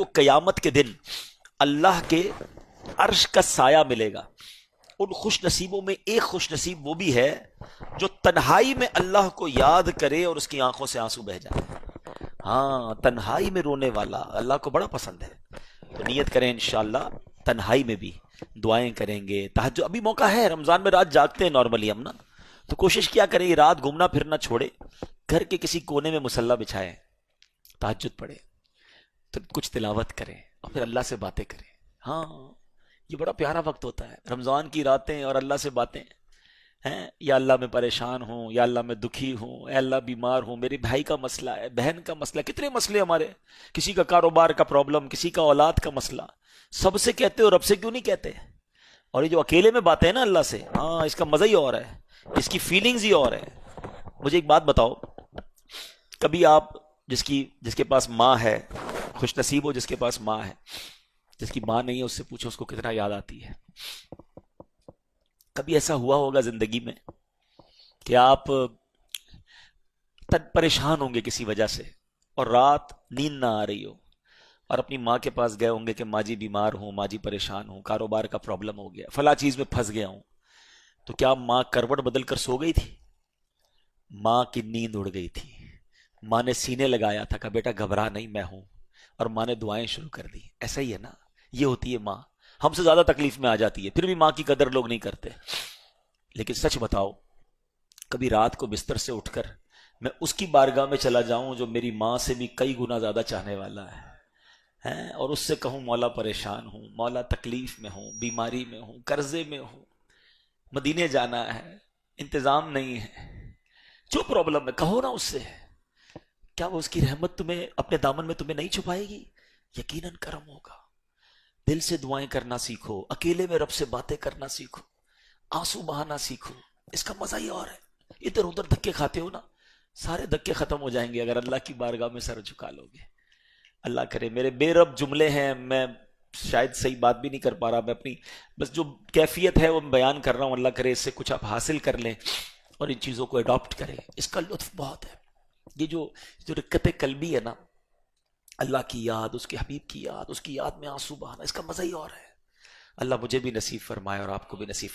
کو قیامت کے دن اللہ کے عرش کا سایہ ملے گا. ان خوش نصیبوں میں ایک خوش نصیب وہ بھی ہے جو تنہائی میں اللہ کو یاد کرے اور اس کی آنکھوں سے آنسو بہ جائے. ہاں، تنہائی میں رونے والا اللہ کو بڑا پسند ہے. تو نیت کریں انشاءاللہ تنہائی میں بھی دعائیں کریں گے. تہجد ابھی موقع ہے، رمضان میں رات جاگتے ہیں نارملی ہم نا، تو کوشش کیا کریں یہ رات گھومنا پھرنا چھوڑے، گھر کے کسی کونے میں مصلی بچھائیں، تہجد پڑھیں، تو کچھ تلاوت کریں اور پھر اللہ سے باتیں کریں. ہاں، یہ بڑا پیارا وقت ہوتا ہے، رمضان کی راتیں اور اللہ سے باتیں ہیں. یا اللہ میں پریشان ہوں، یا اللہ میں دکھی ہوں، اے اللہ بیمار ہوں، میرے بھائی کا مسئلہ ہے، بہن کا مسئلہ، کتنے مسئلے ہمارے، کسی کا کاروبار کا پرابلم، کسی کا اولاد کا مسئلہ. سب سے کہتے ہو، رب سے کیوں نہیں کہتے؟ اور یہ جو اکیلے میں باتیں ہیں نا اللہ سے، ہاں اس کا مزہ ہی اور ہے، اس کی فیلنگز ہی اور ہے. مجھے ایک بات بتاؤ، کبھی آپ جس کے پاس ماں ہے، خوش نصیب ہو جس کے پاس ماں ہے، جس کی ماں نہیں ہے اس سے پوچھو اس کو کتنا یاد آتی ہے. کبھی ایسا ہوا ہوگا زندگی میں کہ آپ پریشان ہوں گے کسی وجہ سے اور رات نیند نہ آ رہی ہو اور اپنی ماں کے پاس گئے ہوں گے کہ ماں جی بیمار ہوں، ماں جی پریشان ہوں، کاروبار کا پرابلم ہو گیا، فلاں چیز میں پھنس گیا ہوں. تو کیا ماں کروٹ بدل کر سو گئی تھی؟ ماں کی نیند اڑ گئی تھی. ماں نے سینے لگایا تھا کہ بیٹا گھبرا نہیں، میں ہوں، اور ماں نے دعائیں شروع کر دی. ایسا ہی ہے نا، یہ ہوتی ہے ماں. ہم سے زیادہ تکلیف میں آ جاتی ہے، پھر بھی ماں کی قدر لوگ نہیں کرتے. لیکن سچ بتاؤ، کبھی رات کو بستر سے اٹھ کر میں اس کی بارگاہ میں چلا جاؤں جو میری ماں سے بھی کئی گنا زیادہ چاہنے والا ہے ہیں، اور اس سے کہوں مولا پریشان ہوں، مولا تکلیف میں ہوں، بیماری میں ہوں، قرضے میں ہوں، مدینے جانا ہے، انتظام نہیں ہے، جو پرابلم ہے کہو نا اس سے. کیا وہ اس کی رحمت تمہیں اپنے دامن میں تمہیں نہیں چھپائے گی؟ یقیناً کرم ہوگا. دل سے دعائیں کرنا سیکھو، اکیلے میں رب سے باتیں کرنا سیکھو، آنسو بہانا سیکھو. اس کا مزہ ہی اور ہے. ادھر ادھر دھکے کھاتے ہو نا، سارے دھکے ختم ہو جائیں گے اگر اللہ کی بارگاہ میں سر جھکا لو گے. اللہ کرے. میرے بے رب جملے ہیں، میں شاید صحیح بات بھی نہیں کر پا رہا، میں اپنی بس جو کیفیت ہے وہ بیان کر رہا ہوں. اللہ کرے اس سے کچھ آپ حاصل کر لیں اور ان چیزوں کو اڈاپٹ کریں. اس کا لطف بہت ہے. یہ جو رکت قلبی ہے نا، اللہ کی یاد، اس کے حبیب کی یاد، اس کی یاد میں آنسو بہانا، اس کا مزہ ہی اور ہے. اللہ مجھے بھی نصیب فرمائے اور آپ کو بھی نصیب